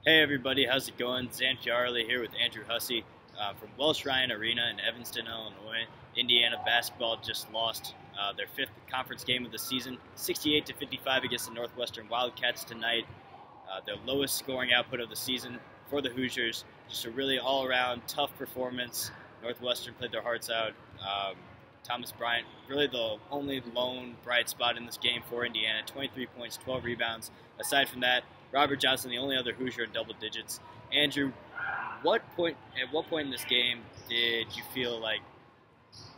Hey everybody, how's it going? Zain here with Andrew Hussey from Welsh Ryan Arena in Evanston, Illinois. Indiana basketball just lost their fifth conference game of the season, 68-55 against the Northwestern Wildcats tonight. Their lowest scoring output of the season for the Hoosiers. Just a really all-around tough performance. Northwestern played their hearts out. Thomas Bryant, really the only lone bright spot in this game for Indiana. 23 points, 12 rebounds. Aside from that, Robert Johnson, the only other Hoosier in double digits. Andrew, at what point in this game did you feel like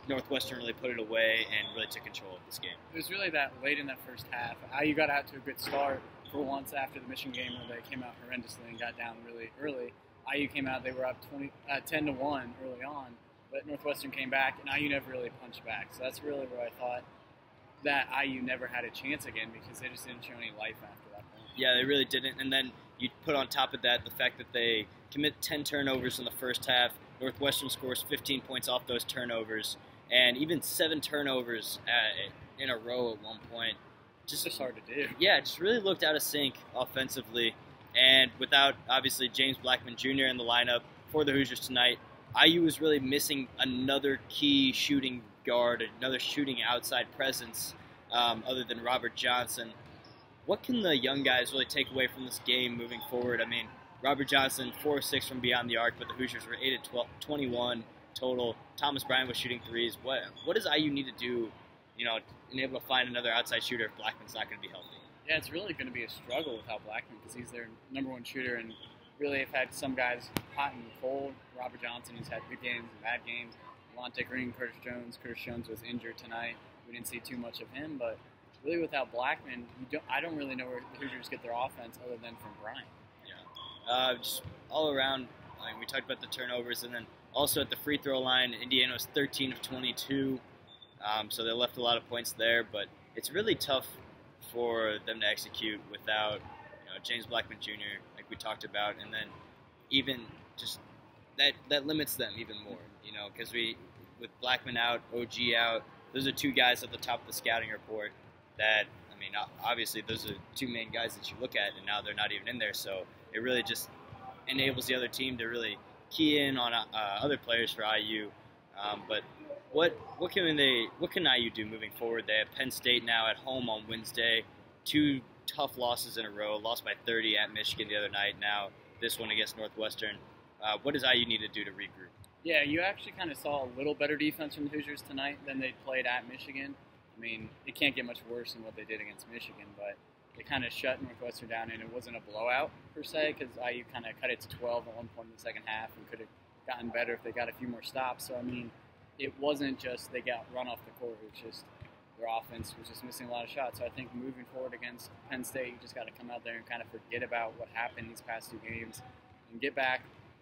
Northwestern really put it away and really took control of this game? It was really that late in that first half. IU got out to a good start for once after the Michigan game where they came out horrendously and got down really early. IU came out, they were up 10-1 early on, but Northwestern came back and IU never really punched back. So that's really where I thought that IU never had a chance again because they just didn't show any life after that point. Yeah, they really didn't. And then you put on top of that the fact that they commit 10 turnovers in the first half. Northwestern scores 15 points off those turnovers, and even 7 turnovers in a row at one point. Just hard to do. Yeah, it just really looked out of sync offensively. And without, obviously, James Blackman Jr. in the lineup for the Hoosiers tonight, IU was really missing another key shooting guard, another shooting outside presence other than Robert Johnson. What can the young guys really take away from this game moving forward? I mean, Robert Johnson, 4 of 6 from beyond the arc, but the Hoosiers were 8 of 21 total. Thomas Bryant was shooting threes. What does IU need to do, and able to find another outside shooter if Blackman's not going to be healthy? Yeah, it's really going to be a struggle without Blackman because he's their #1 shooter, and really have had some guys hot and cold. Robert Johnson, who's had good games and bad games. Monte Green, Curtis Jones was injured tonight. We didn't see too much of him, but really without Blackman, I don't really know where the Hoosiers get their offense other than from Bryant. Yeah, just all around. We talked about the turnovers, and then also at the free throw line, Indiana was 13 of 22, so they left a lot of points there. But it's really tough for them to execute without James Blackman Jr., like we talked about, and then even just that limits them even more, because with Blackman out, OG out, those are 2 guys at the top of the scouting report that, obviously those are 2 main guys that you look at, and now they're not even in there, so it really just enables the other team to really key in on other players for IU. But what can IU do moving forward? They have Penn State now at home on Wednesday, 2 tough losses in a row, lost by 30 at Michigan the other night, now this one against Northwestern. What does IU need to do to regroup? Yeah, you actually kind of saw a little better defense from the Hoosiers tonight than they played at Michigan. It can't get much worse than what they did against Michigan, but they kind of shut Northwestern down, and it wasn't a blowout per se because IU kind of cut it to 12 at one point in the second half and could have gotten better if they got a few more stops. So, it wasn't just they got run off the court. It was just their offense was just missing a lot of shots. So I think moving forward against Penn State, you just got to come out there and kind of forget about what happened these past 2 games and get back.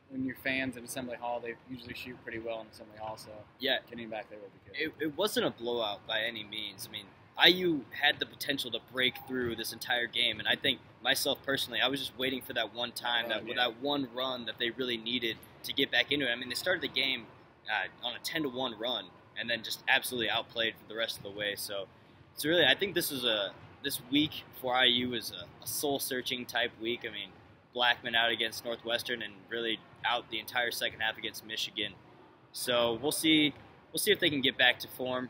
When your fans at Assembly Hall, they usually shoot pretty well in Assembly Hall, so yeah, getting back there will be good. It wasn't a blowout by any means. IU had the potential to break through this entire game, and I think myself personally, I was just waiting for that one time, that one run that they really needed to get back into it. They started the game on a 10-1 run, and then just absolutely outplayed for the rest of the way. So it's really, I think this week for IU is a soul-searching type week. Blackman out against Northwestern and really out the entire second half against Michigan. So we'll see if they can get back to form.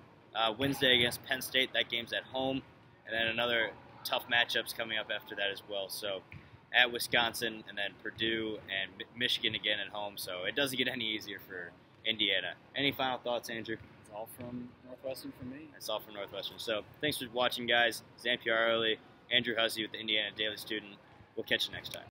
Wednesday against Penn State, that game's at home, and then another tough matchups coming up after that as well. So at Wisconsin, and then Purdue and Michigan again at home. So it doesn't get any easier for Indiana. Any final thoughts, Andrew? It's all from Northwestern for me. It's all from Northwestern. So thanks for watching, guys. Zain Pyarali, Andrew Hussey with the Indiana Daily Student. We'll catch you next time.